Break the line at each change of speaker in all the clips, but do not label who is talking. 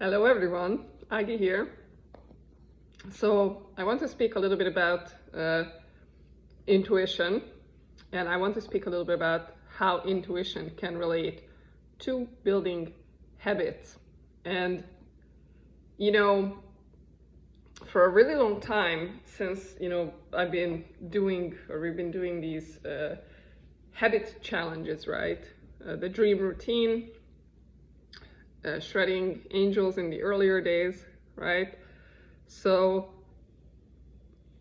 Hello everyone, Agi here. So I want to speak a little bit about intuition, and I want to speak a little bit about how intuition can relate to building habits. And for a really long time, since we've been doing these habit challenges, right? The dream routine, shredding angels in the earlier days, right? So,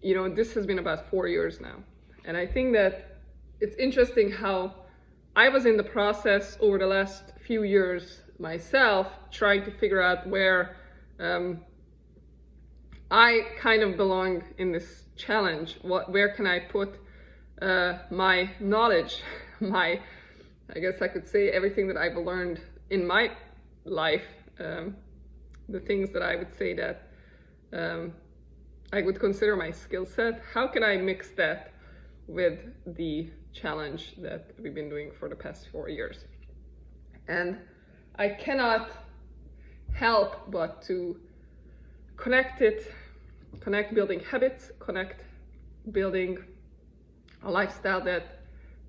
this has been about 4 years now. And I think that it's interesting how I was in the process over the last few years myself, trying to figure out where I kind of belong in this challenge. Where can I put my knowledge, I guess I could say everything that I've learned in my life, the things that I would say that I would consider my skill set. How can I mix that with the challenge that we've been doing for the past 4 years? And I cannot help but to connect building habits, connect building a lifestyle that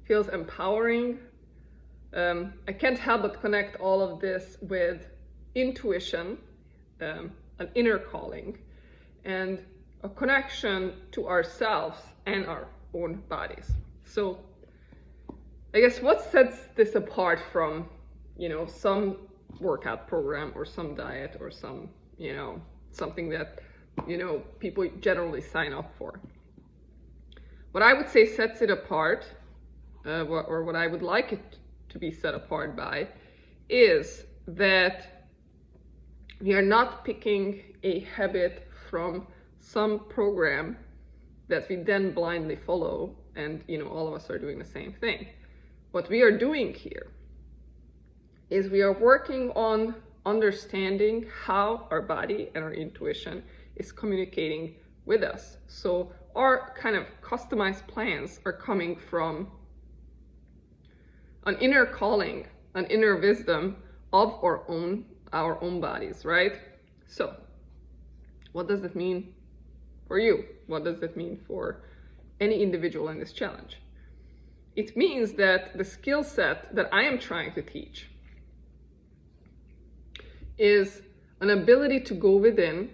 feels empowering. I can't help but connect all of this with intuition, an inner calling, and a connection to ourselves and our own bodies. So I guess what sets this apart from, some workout program or some diet or some, something that, people generally sign up for? What I would say sets it apart, or what I would like it to be set apart by, is that we are not picking a habit from some program that we then blindly follow, and all of us are doing the same thing. What we are doing here is we are working on understanding how our body and our intuition is communicating with us. So our kind of customized plans are coming from an inner calling, an inner wisdom of our own bodies, right? So what does it mean for you? What does it mean for any individual in this challenge? It means that the skill set that I am trying to teach is an ability to go within,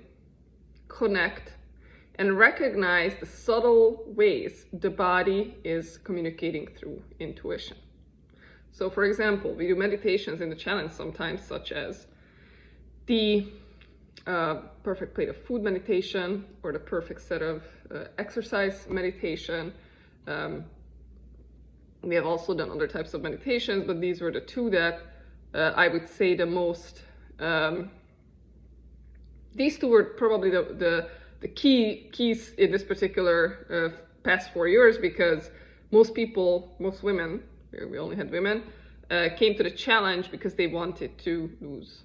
connect, and recognize the subtle ways the body is communicating through intuition. So for example, we do meditations in the challenge sometimes, such as the perfect plate of food meditation, or the perfect set of exercise meditation. We have also done other types of meditations, but these were the two that I would say the most, these two were probably the keys in this particular past 4 years, because most women, we only had women, came to the challenge because they wanted to lose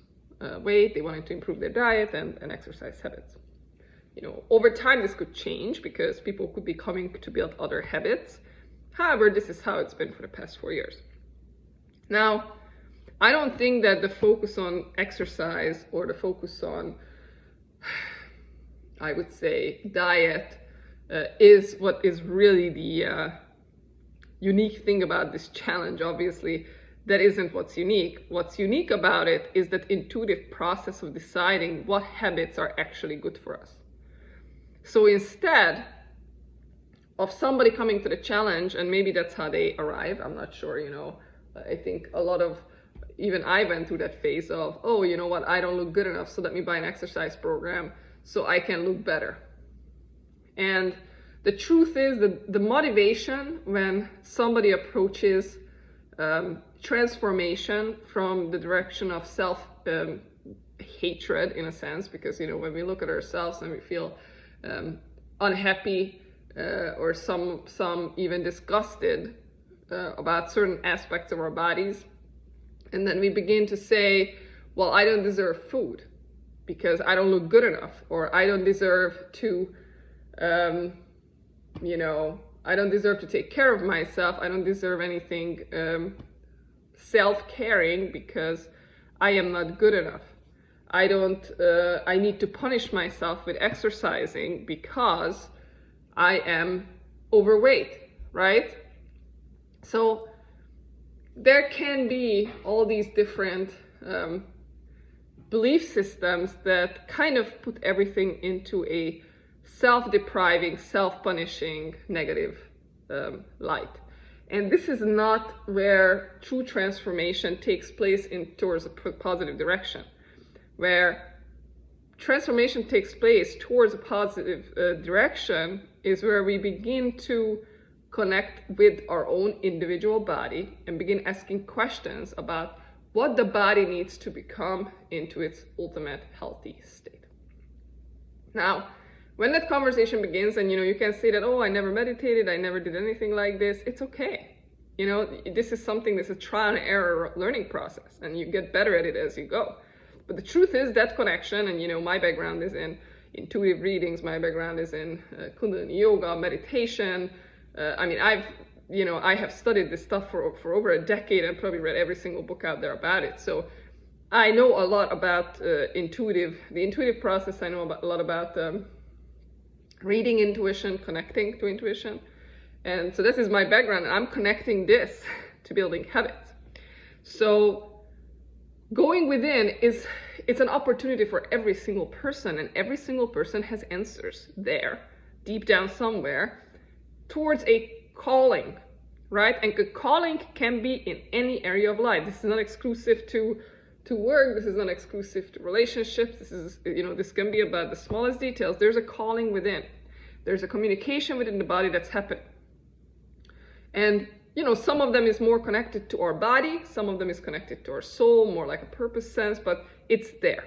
weight, they wanted to improve their diet and exercise habits. Over time this could change because people could be coming to build other habits. However, this is how it's been for the past 4 years. Now, I don't think that the focus on exercise or the focus on, I would say, diet is what is really the unique thing about this challenge. Obviously, that isn't what's unique. What's unique about it is that intuitive process of deciding what habits are actually good for us. So instead of somebody coming to the challenge, and maybe that's how they arrive, I'm not sure, I think a lot of, even I went through that phase of, oh, you know what, I don't look good enough, so let me buy an exercise program so I can look better. And the truth is that the motivation when somebody approaches transformation from the direction of self-hatred, in a sense, because when we look at ourselves and we feel unhappy or some even disgusted about certain aspects of our bodies, and then we begin to say, well, I don't deserve food because I don't look good enough, or I don't deserve to I don't deserve to take care of myself, I don't deserve anything self-caring because I am not good enough. I need to punish myself with exercising because I am overweight, right? So there can be all these different belief systems that kind of put everything into a self-depriving, self-punishing, negative light. And this is not where true transformation takes place towards a positive direction. Where transformation takes place towards a positive direction is where we begin to connect with our own individual body and begin asking questions about what the body needs to become into its ultimate healthy state. Now, when that conversation begins, and you can say that, oh, I never meditated, I never did anything like this, it's okay. This is a trial and error learning process, and you get better at it as you go. But the truth is that connection, and my background is in intuitive readings, my background is in Kundalini yoga, meditation. I have studied this stuff for over a decade and probably read every single book out there about it. So I know a lot about the intuitive process. I know a lot about reading intuition, connecting to intuition. And so this is my background, and I'm connecting this to building habits. So going within it's an opportunity for every single person, and every single person has answers there, deep down somewhere, towards a calling, right? And the calling can be in any area of life. This is not exclusive to work. This is not exclusive to relationships. This can be about the smallest details. There's a calling within. There's a communication within the body that's happening. And some of them is more connected to our body, some of them is connected to our soul, more like a purpose sense, but it's there.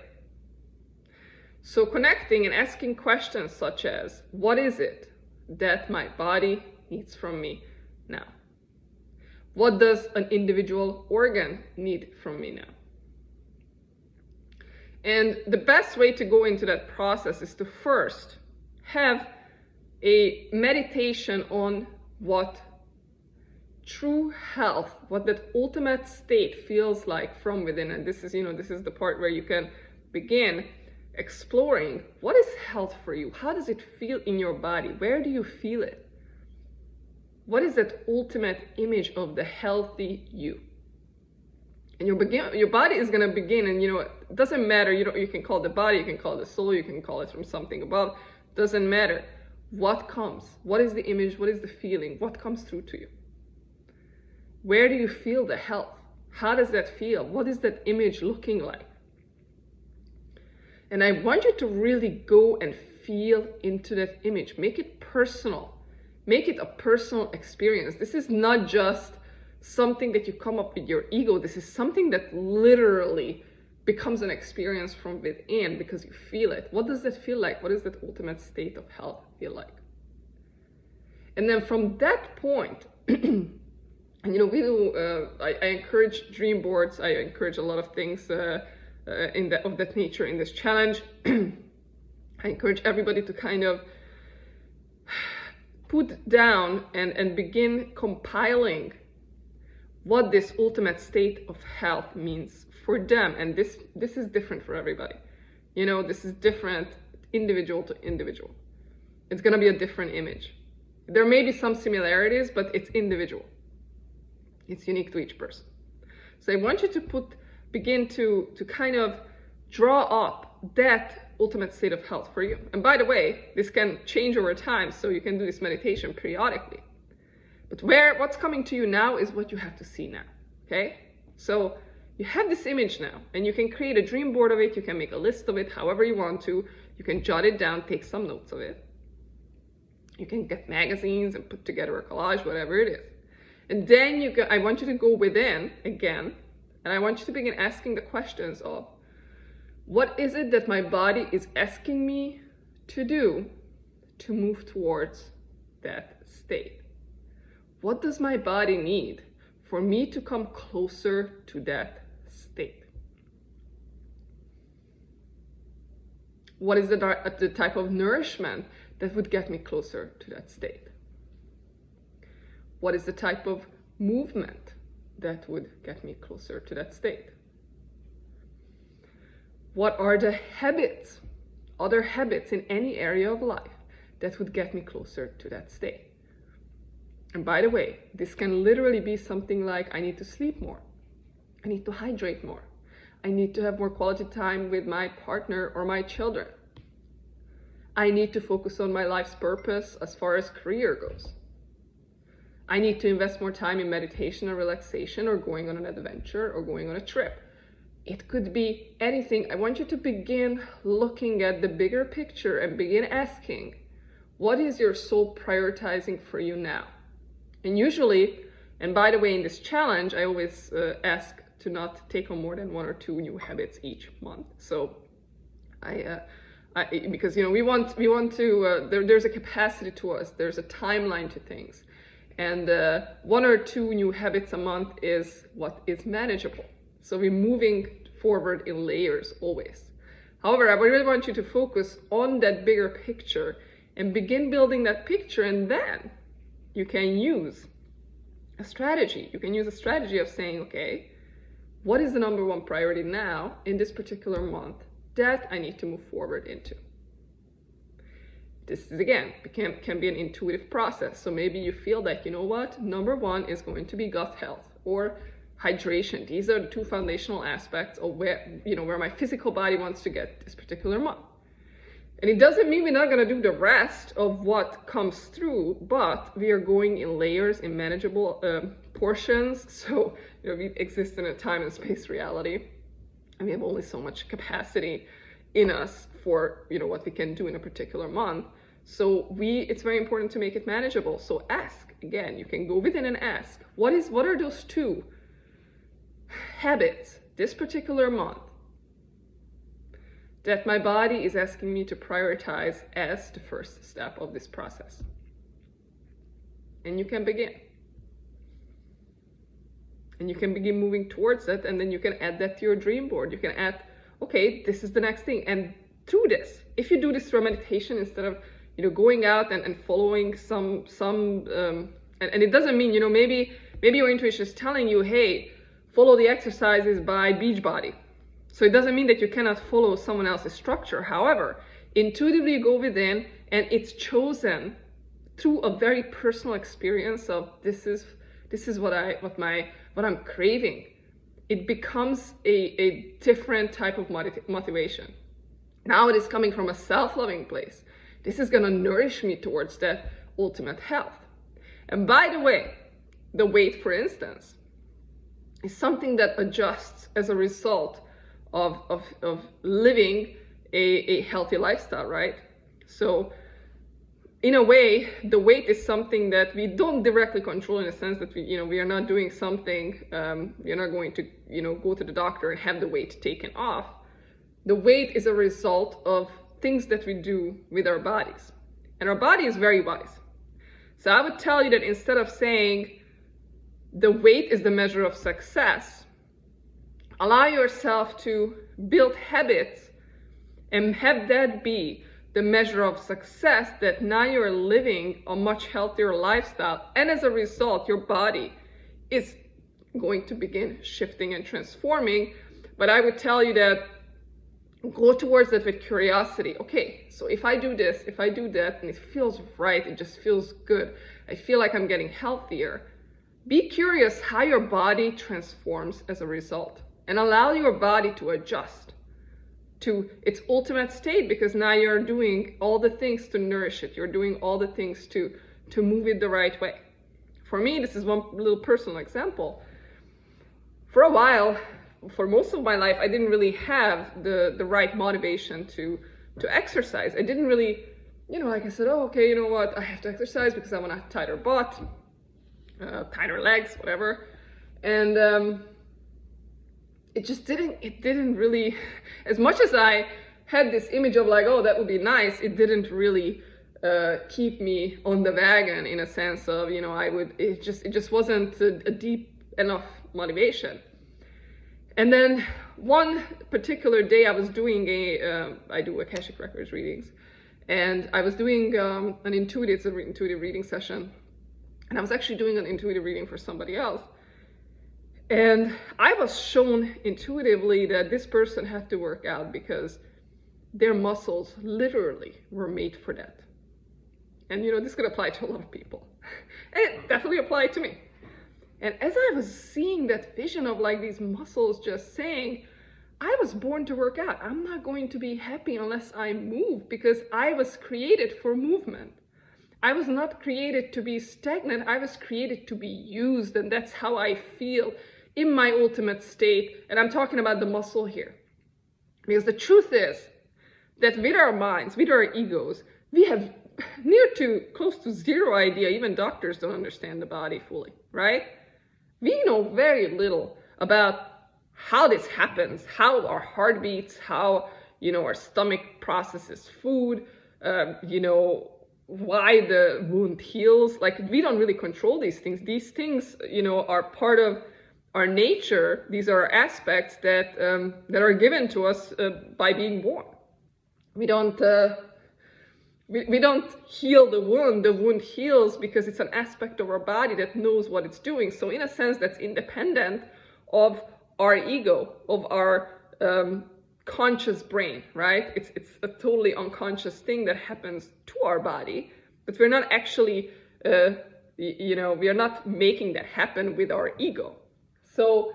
So connecting and asking questions such as, what is it that my body needs from me now? What does an individual organ need from me now? And the best way to go into that process is to first have a meditation on what true health, what that ultimate state feels like from within. And this is the part where you can begin exploring, what is health for you? How does it feel in your body? Where do you feel it? What is that ultimate image of the healthy you? And your body is going to begin, and it doesn't matter, you can call it the body, you can call it the soul, you can call it from something above, doesn't matter. What comes? What is the image? What is the feeling? What comes through to you? Where do you feel the health? How does that feel? What is that image looking like? And I want you to really go and feel into that image. Make it personal. Make it a personal experience. This is not just something that you come up with your ego. This is something that literally becomes an experience from within because you feel it. What does that feel like? What does that ultimate state of health feel like? And then from that point, and we do. I encourage dream boards. I encourage a lot of things of that nature in this challenge. I encourage everybody to kind of put down and begin compiling what this ultimate state of health means for them. And this is different for everybody. This is different, individual to individual. It's gonna be a different image. There may be some similarities, but it's individual. It's unique to each person. So I want you to begin to kind of draw up that ultimate state of health for you. And by the way, this can change over time, so you can do this meditation periodically. But what's coming to you now is what you have to see now, okay? So you have this image now, and you can create a dream board of it, you can make a list of it, however you want to. You can jot it down, take some notes of it. You can get magazines and put together a collage, whatever it is. And then I want you to go within again, and I want you to begin asking the questions of, what is it that my body is asking me to do to move towards that state? What does my body need for me to come closer to that state? What is the type of nourishment that would get me closer to that state? What is the type of movement that would get me closer to that state? what are the habits, other habits in any area of life that would get me closer to that state. And by the way, this can literally be something like, I need to sleep more, I need to hydrate more, I need to have more quality time with my partner or my children, I need to focus on my life's purpose as far as career goes, I need to invest more time in meditation or relaxation, or going on an adventure, or going on a trip. It could be anything. I want you to begin looking at the bigger picture and begin asking, what is your soul prioritizing for you now? And usually, and by the way, in this challenge, I always ask to not take on more than 1 or 2 new habits each month. So because we want to, there's a capacity to us, there's a timeline to things. And 1 or 2 new habits a month is what is manageable. So we're moving forward in layers always. However, I really want you to focus on that bigger picture and begin building that picture, and then you can use a strategy. You can use a strategy of saying, okay, what is the number 1 priority now in this particular month that I need to move forward into? This is, again, can be an intuitive process. So maybe you feel like, you know what, number 1 is going to be gut health or hydration. These are the 2 foundational aspects of where my physical body wants to get this particular month. And it doesn't mean we're not going to do the rest of what comes through, but we are going in layers, in manageable portions. So we exist in a time and space reality, and we have only so much capacity in us for what we can do in a particular month. So it's very important to make it manageable. So ask, again, you can go within and ask, what are those 2 habits this particular month that my body is asking me to prioritize as the first step of this process? And you can begin. And you can begin moving towards that, and then you can add that to your dream board. You can add, okay, this is the next thing. And through this, if you do this through meditation instead of going out and following some and it doesn't mean, maybe your intuition is telling you, hey, follow the exercises by Beachbody. So it doesn't mean that you cannot follow someone else's structure. However, intuitively you go within, and it's chosen through a very personal experience of this is what I'm craving. It becomes a different type of motivation. Now it is coming from a self-loving place. This is going to nourish me towards that ultimate health. And by the way, the weight, for instance, is something that adjusts as a result of living a healthy lifestyle, right? So in a way, the weight is something that we don't directly control, in a sense that we are not doing something, we're not going to go to the doctor and have the weight taken off. The weight is a result of things that we do with our bodies. And our body is very wise. So I would tell you that instead of saying the weight is the measure of success, allow yourself to build habits and have that be the measure of success, that now you're living a much healthier lifestyle. And as a result, your body is going to begin shifting and transforming. But I would tell you that go towards that with curiosity. Okay, so if I do this, if I do that, and it feels right, it just feels good, I feel like I'm getting healthier. Be curious how your body transforms as a result, and allow your body to adjust to its ultimate state, because now you're doing all the things to nourish it. You're doing all the things to move it the right way. For me, this is one little personal example. For a while, for most of my life, I didn't really have the right motivation to exercise. I didn't really, like I said, oh, okay, you know what, I have to exercise because I want a tighter butt, tighter legs, whatever. And it didn't really, as much as I had this image of like, oh, that would be nice, it didn't really keep me on the wagon, in a sense of, it just wasn't a deep enough motivation. And then one particular day I was doing I do Akashic Records readings, and I was doing an intuitive reading session, and I was actually doing an intuitive reading for somebody else. And I was shown intuitively that this person had to work out because their muscles literally were made for that. And this could apply to a lot of people. And it definitely applied to me. And as I was seeing that vision of like these muscles just saying, I was born to work out. I'm not going to be happy unless I move, because I was created for movement. I was not created to be stagnant. I was created to be used. And that's how I feel in my ultimate state. And I'm talking about the muscle here. Because the truth is that with our minds, with our egos, we have near to close to zero idea. Even doctors don't understand the body fully, right? We know very little about how this happens, how our heart beats, how, our stomach processes food, why the wound heals. Like, we don't really control these things. These things, are part of our nature. These are aspects that are given to us by being born. We don't heal the wound. The wound heals because it's an aspect of our body that knows what it's doing. So in a sense, that's independent of our ego, of our conscious brain, right? It's a totally unconscious thing that happens to our body, but we're not actually, we are not making that happen with our ego. So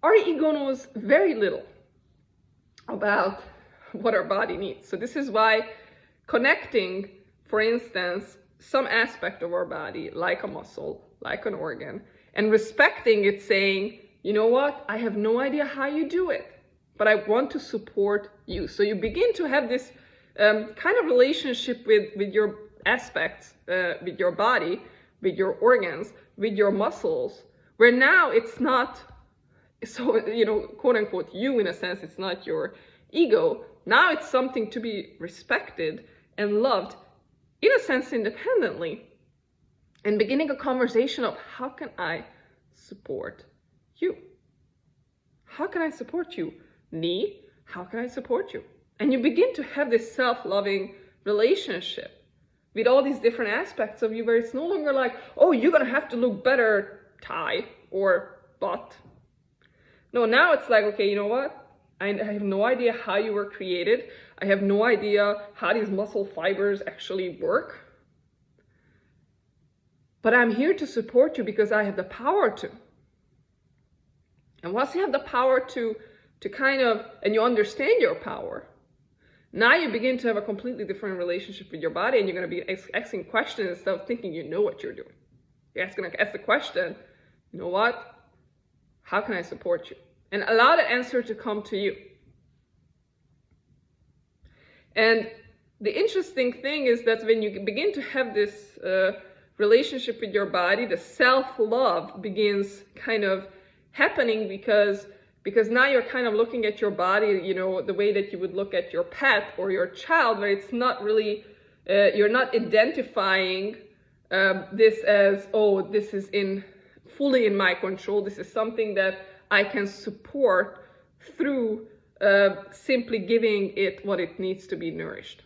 our ego knows very little about what our body needs. So this is why connecting, for instance, some aspect of our body, like a muscle, like an organ, and respecting it, saying, you know what, I have no idea how you do it, but I want to support you. So you begin to have this kind of relationship with your aspects, with your body, with your organs, with your muscles, where now it's not, so, quote unquote, you in a sense, it's not your ego. Now it's something to be respected and loved, in a sense, independently, and beginning a conversation of how can I support you? How can I support you? Me, how can I support you? And you begin to have this self-loving relationship with all these different aspects of you, where it's no longer like, oh, you're gonna have to look better, thigh or butt. No, now it's like, okay, you know what? I have no idea how you were created. I have no idea how these muscle fibers actually work. But I'm here to support you because I have the power to. And once you have the power to kind of, and you understand your power, now you begin to have a completely different relationship with your body, and you're going to be asking questions instead of thinking you know what you're doing. You're going to ask the question, you know what? How can I support you? And allow the answer to come to you. And the interesting thing is that when you begin to have this relationship with your body, the self-love begins kind of happening, because now you're kind of looking at your body, the way that you would look at your pet or your child, where it's not really, you're not identifying this as, oh, this is fully in my control. This is something that I can support through simply giving it what it needs to be nourished.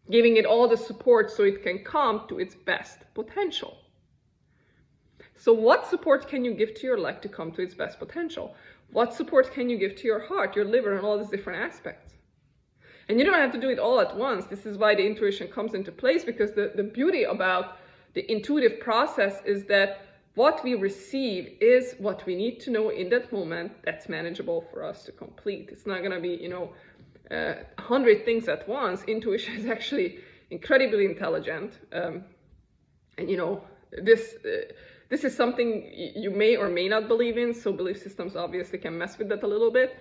Giving it all the support so it can come to its best potential. So what support can you give to your leg to come to its best potential? What support can you give to your heart, your liver, and all these different aspects? And you don't have to do it all at once. This is why the intuition comes into place, because the beauty about the intuitive process is that what we receive is what we need to know in that moment that's manageable for us to complete. It's not going to be, 100 things at once. Intuition is actually incredibly intelligent. This is something you may or may not believe in, so belief systems obviously can mess with that a little bit.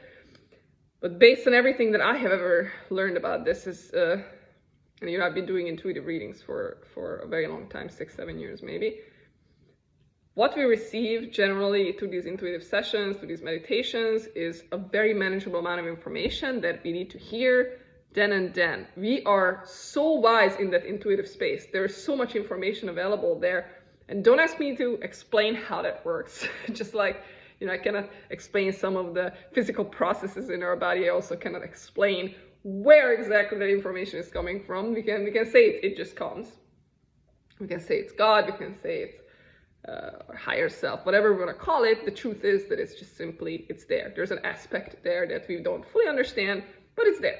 But based on everything that I have ever learned about this is, I've been doing intuitive readings for a very long time, 6-7 years maybe. What we receive generally through these intuitive sessions, through these meditations, is a very manageable amount of information that we need to hear then and then. We are so wise in that intuitive space. There is so much information available there. And don't ask me to explain how that works. Just like, I cannot explain some of the physical processes in our body. I also cannot explain where exactly that information is coming from. We can say it just comes. We can say it's God. We can say it's or higher self, whatever we want to call it. The truth is that it's just simply, it's there. There's an aspect there that we don't fully understand, but it's there.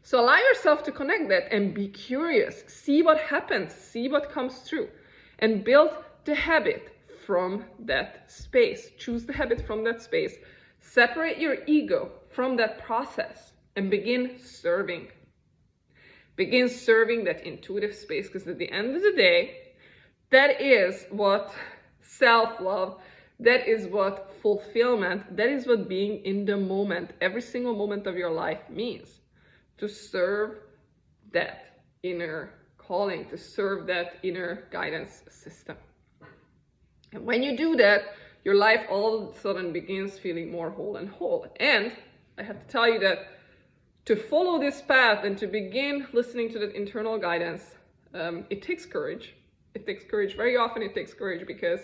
So allow yourself to connect that and be curious. See what happens, see what comes through, and build the habit from that space. Choose the habit from that space. Separate your ego from that process and begin serving. Begin serving that intuitive space, because at the end of the day, that is what self-love, that is what fulfillment, that is what being in the moment, every single moment of your life means. To serve that inner calling, to serve that inner guidance system. And when you do that, your life all of a sudden begins feeling more whole and whole. And I have to tell you that to follow this path and to begin listening to that internal guidance, it takes courage. It takes courage. Very often it takes courage because,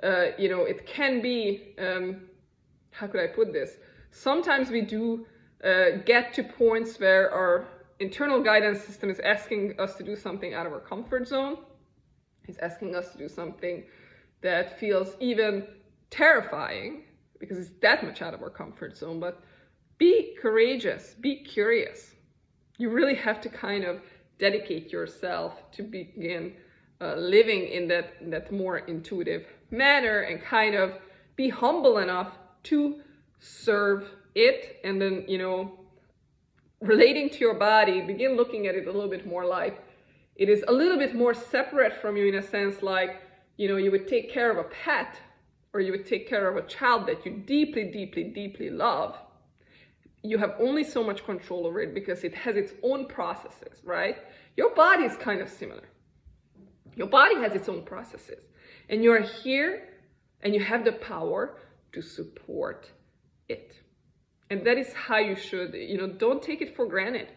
it can be, how could I put this? Sometimes we do get to points where our internal guidance system is asking us to do something out of our comfort zone. It's asking us to do something that feels even terrifying because it's that much out of our comfort zone. But be courageous, be curious. You really have to kind of dedicate yourself to begin living in that more intuitive manner and kind of be humble enough to serve it. And then, relating to your body, begin looking at it a little bit more like it is a little bit more separate from you, in a sense like, you would take care of a pet or you would take care of a child that you deeply, deeply, deeply love. You have only so much control over it because it has its own processes, right? Your body is kind of similar. Your body has its own processes, and you're here and you have the power to support it. And that is how you should, don't take it for granted.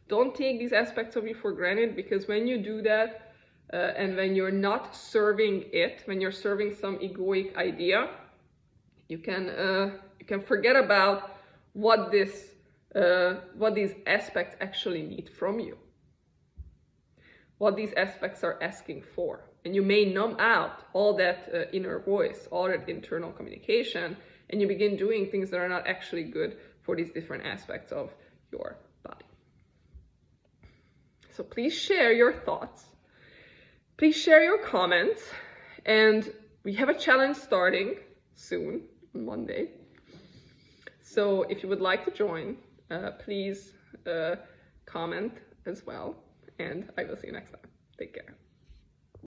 Don't take these aspects of you for granted, because when you do that, and when you're not serving it, when you're serving some egoic idea, you can forget about what these aspects actually need from you, what these aspects are asking for. And you may numb out all that inner voice, all that internal communication, and you begin doing things that are not actually good for these different aspects of your body. So please share your thoughts. Please share your comments. And we have a challenge starting soon, on Monday. So if you would like to join, please comment as well. And I will see you next time. Take care.